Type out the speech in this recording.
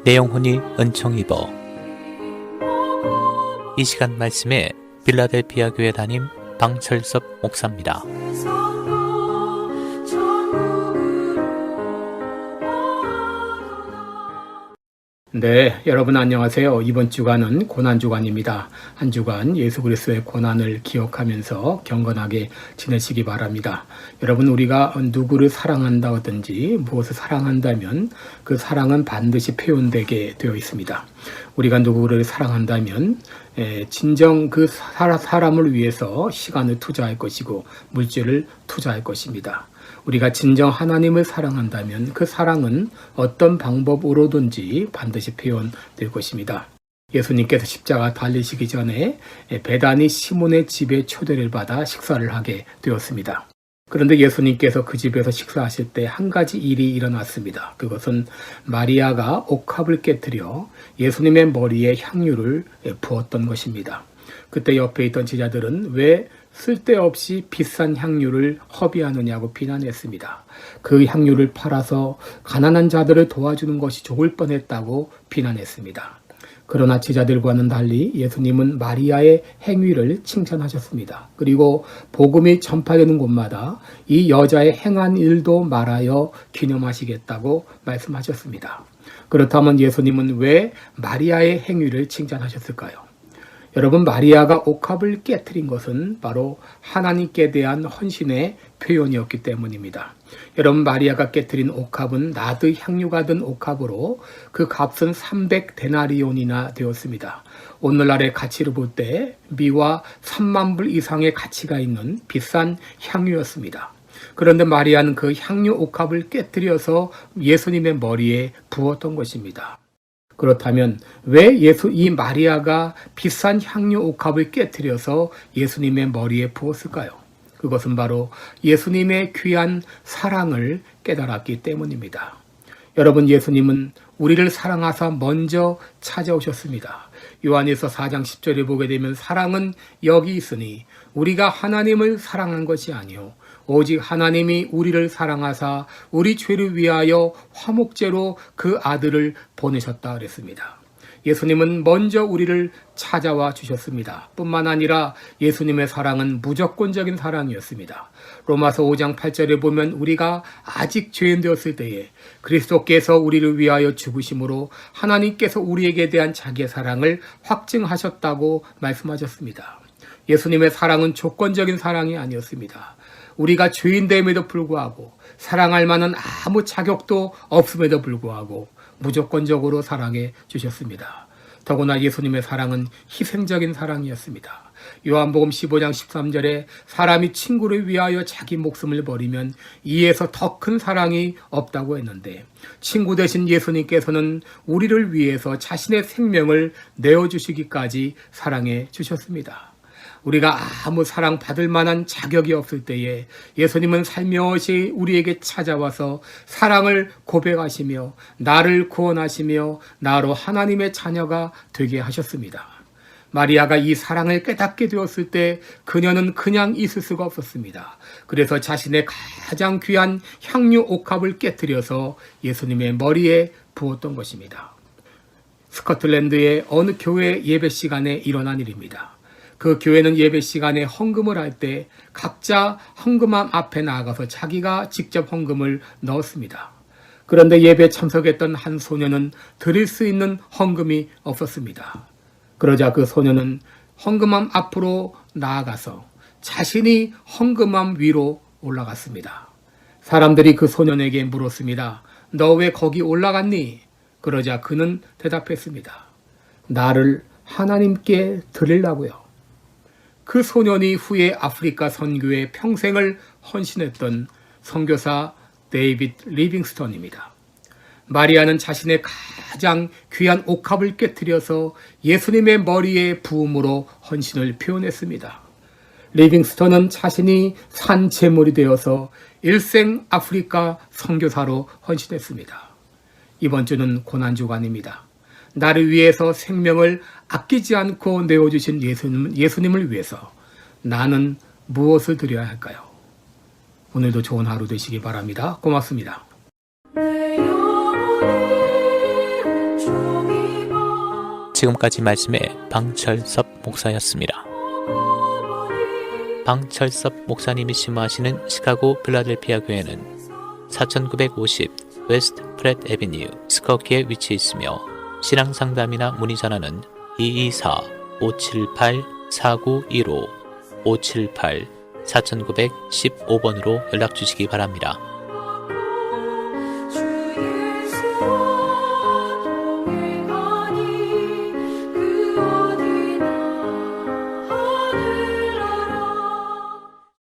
내 영혼이 은총 입어. 이 시간 말씀에 빌라델피아 교회 담임 방철섭 목사입니다. 네, 여러분 안녕하세요. 이번 주간은 고난주간입니다. 한 주간 예수 그리스도의 고난을 기억하면서 경건하게 지내시기 바랍니다. 여러분, 우리가 누구를 사랑한다든지 무엇을 사랑한다면 그 사랑은 반드시 표현되게 되어 있습니다. 우리가 누구를 사랑한다면 진정 그 사람을 위해서 시간을 투자할 것이고 물질을 투자할 것입니다. 우리가 진정 하나님을 사랑한다면 그 사랑은 어떤 방법으로든지 반드시 표현될 것입니다. 예수님께서 십자가 달리시기 전에 베다니 시몬의 집에 초대를 받아 식사를 하게 되었습니다. 그런데 예수님께서 그 집에서 식사하실 때 한 가지 일이 일어났습니다. 그것은 마리아가 옥합을 깨뜨려 예수님의 머리에 향유를 부었던 것입니다. 그때 옆에 있던 제자들은 왜 쓸데없이 비싼 향유를 허비하느냐고 비난했습니다. 그 향유를 팔아서 가난한 자들을 도와주는 것이 좋을 뻔했다고 비난했습니다. 그러나 제자들과는 달리 예수님은 마리아의 행위를 칭찬하셨습니다. 그리고 복음이 전파되는 곳마다 이 여자의 행한 일도 말하여 기념하시겠다고 말씀하셨습니다. 그렇다면 예수님은 왜 마리아의 행위를 칭찬하셨을까요? 여러분, 마리아가 옥합을 깨뜨린 것은 바로 하나님께 대한 헌신의 표현이었기 때문입니다. 여러분, 마리아가 깨뜨린 옥합은 나드 향유가 든 옥합으로 그 값은 300데나리온이나 되었습니다. 오늘날의 가치로 볼 때 미와 3만 불 이상의 가치가 있는 비싼 향유였습니다. 그런데 마리아는 그 향유 옥합을 깨뜨려서 예수님의 머리에 부었던 것입니다. 그렇다면 왜 이 마리아가 비싼 향유 옥합을 깨뜨려서 예수님의 머리에 부었을까요? 그것은 바로 예수님의 귀한 사랑을 깨달았기 때문입니다. 여러분, 예수님은 우리를 사랑하사 먼저 찾아오셨습니다. 요한일서 4장 10절에 보게 되면 사랑은 여기 있으니 우리가 하나님을 사랑한 것이 아니요 오직 하나님이 우리를 사랑하사 우리 죄를 위하여 화목제로 그 아들을 보내셨다 그랬습니다. 예수님은 먼저 우리를 찾아와 주셨습니다. 뿐만 아니라 예수님의 사랑은 무조건적인 사랑이었습니다. 로마서 5장 8절에 보면 우리가 아직 죄인 되었을 때에 그리스도께서 우리를 위하여 죽으심으로 하나님께서 우리에게 대한 자기의 사랑을 확증하셨다고 말씀하셨습니다. 예수님의 사랑은 조건적인 사랑이 아니었습니다. 우리가 죄인됨에도 불구하고 사랑할 만한 아무 자격도 없음에도 불구하고 무조건적으로 사랑해 주셨습니다. 더구나 예수님의 사랑은 희생적인 사랑이었습니다. 요한복음 15장 13절에 사람이 친구를 위하여 자기 목숨을 버리면 이에서 더 큰 사랑이 없다고 했는데 친구 되신 예수님께서는 우리를 위해서 자신의 생명을 내어주시기까지 사랑해 주셨습니다. 우리가 아무 사랑 받을 만한 자격이 없을 때에 예수님은 살며시 우리에게 찾아와서 사랑을 고백하시며 나를 구원하시며 나로 하나님의 자녀가 되게 하셨습니다. 마리아가 이 사랑을 깨닫게 되었을 때 그녀는 그냥 있을 수가 없었습니다. 그래서 자신의 가장 귀한 향유 옥합을 깨뜨려서 예수님의 머리에 부었던 것입니다. 스코틀랜드의 어느 교회 예배 시간에 일어난 일입니다. 그 교회는 예배 시간에 헌금을 할 때 각자 헌금함 앞에 나아가서 자기가 직접 헌금을 넣었습니다. 그런데 예배에 참석했던 한 소녀는 드릴 수 있는 헌금이 없었습니다. 그러자 그 소녀는 헌금함 앞으로 나아가서 자신이 헌금함 위로 올라갔습니다. 사람들이 그 소년에게 물었습니다. 너 왜 거기 올라갔니? 그러자 그는 대답했습니다. 나를 하나님께 드리려고요. 그 소년이 후에 아프리카 선교에 평생을 헌신했던 선교사 데이빗 리빙스턴입니다. 마리아는 자신의 가장 귀한 옥합을 깨뜨려서 예수님의 머리에 부음으로 헌신을 표현했습니다. 리빙스턴은 자신이 산 제물이 되어서 일생 아프리카 선교사로 헌신했습니다. 이번 주는 고난주간입니다. 나를 위해서 생명을 아끼지 않고 내어주신 예수님을 위해서 나는 무엇을 드려야 할까요? 오늘도 좋은 하루 되시기 바랍니다. 고맙습니다. 지금까지 말씀의 방철섭 목사였습니다. 방철섭 목사님이 심화하시는 시카고 필라델피아 교회는 4950 웨스트 프렛 애비뉴 스커키에 위치해 있으며 신앙 상담이나 문의 전화는 224-578-4915 578-4915번으로 연락 주시기 바랍니다.